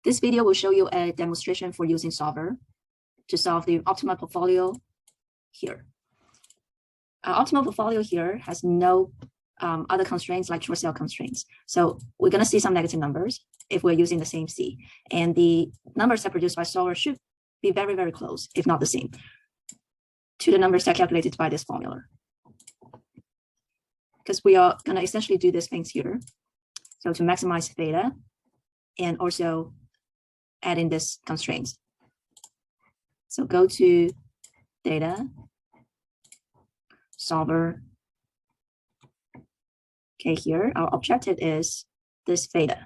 This video will show you a demonstration for using solver to solve the optimal portfolio here. Our optimal portfolio here has no other constraints like short sale constraints. So we're going to see some negative numbers if we're using the same C. And the numbers that are produced by solver should be very, very close, if not the same, to the numbers that are calculated by this formula. Because we are going to essentially do these things here. So to maximize theta and also add in this constraints. So go to data, solver. Okay, here our objective is this theta.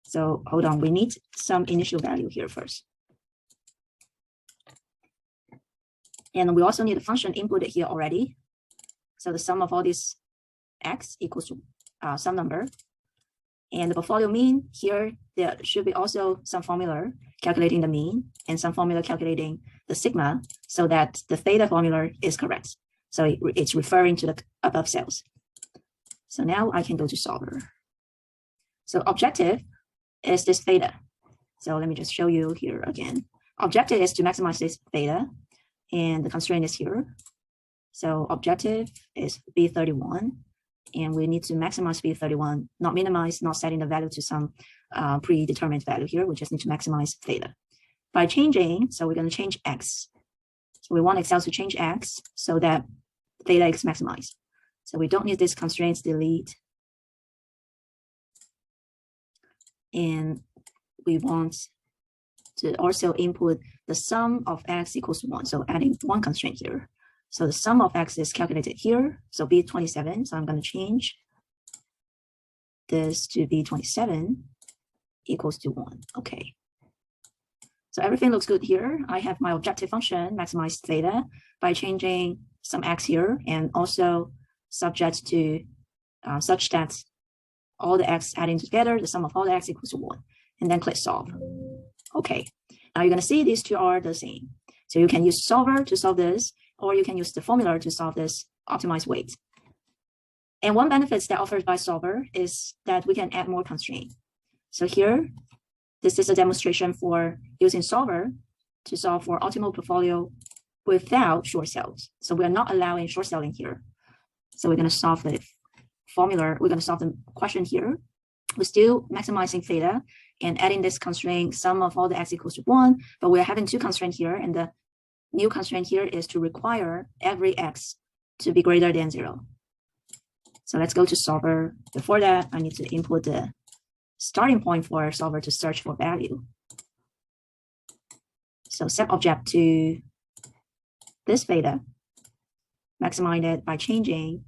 So hold on, we need some initial value here first. And we also need a function inputted here already. So the sum of all these x equals to some number. And the portfolio mean here, there should be also some formula calculating the mean and some formula calculating the sigma so that the theta formula is correct. So it's referring to the above cells. So now I can go to solver. So objective is this theta. So let me just show you here again. Objective is to maximize this theta and the constraint is here. So objective is B31. And we need to maximize B31, not minimize, not setting the value to some predetermined value here. We just need to maximize theta. By changing, so we're going to change x. So we want Excel to change x so that theta is maximized. So we don't need these constraints, delete. And we want to also input the sum of x equals to 1. So adding one constraint here. So the sum of x is calculated here. So B27. So I'm going to change this to B27 equals to 1. Okay. So everything looks good here. I have my objective function, maximize theta, by changing some x here and also subject to such that all the x adding together, the sum of all the x equals to 1. And then click solve. Okay. Now you're going to see these two are the same. So you can use solver to solve this, or you can use the formula to solve this optimized weight. And one benefit that offered by solver is that we can add more constraint. So here, this is a demonstration for using solver to solve for optimal portfolio without short sales. So we're not allowing short selling here. So we're going to solve the formula. We're going to solve the question here. We're still maximizing theta and adding this constraint, sum of all the x equals to 1, but we're having two constraints here, and the new constraint here is to require every x to be greater than 0. So let's go to solver. Before that, I need to input the starting point for solver to search for value. So set object to this theta, maximize it by changing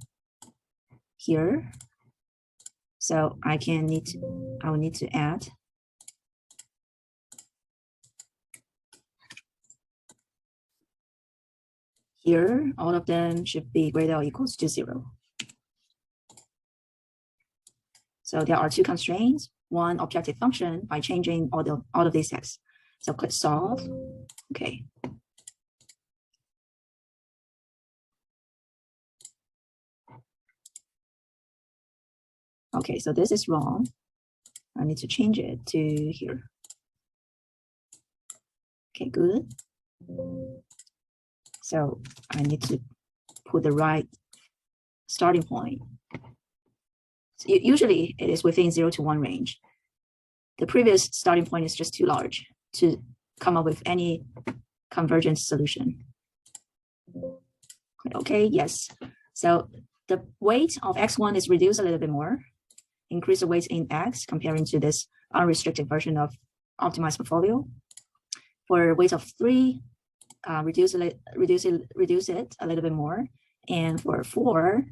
here. So I will need to add here, all of them should be greater or equals to 0. So there are two constraints, one objective function by changing all of these x. So click solve. Okay. Okay, so this is wrong. I need to change it to here. Okay, good. So I need to put the right starting point. So usually it is within 0 to 1 range. The previous starting point is just too large to come up with any convergence solution. Okay, yes. So the weight of x1 is reduced a little bit more. Increase the weight in x comparing to this unrestricted version of optimized portfolio. For weight of 3, reduce it a little bit more. And for 4,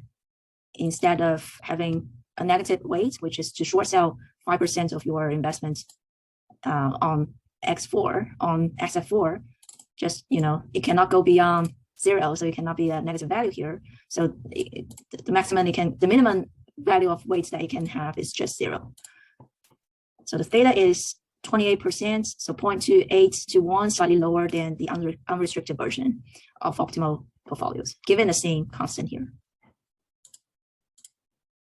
instead of having a negative weight, which is to short sell 5% of your investment on XF4, just, it cannot go beyond 0, so it cannot be a negative value here. So the minimum value of weight that it can have is just 0. So the theta is 28%, so 0.28 to 1, slightly lower than the unrestricted version of optimal portfolios, given the same constant here.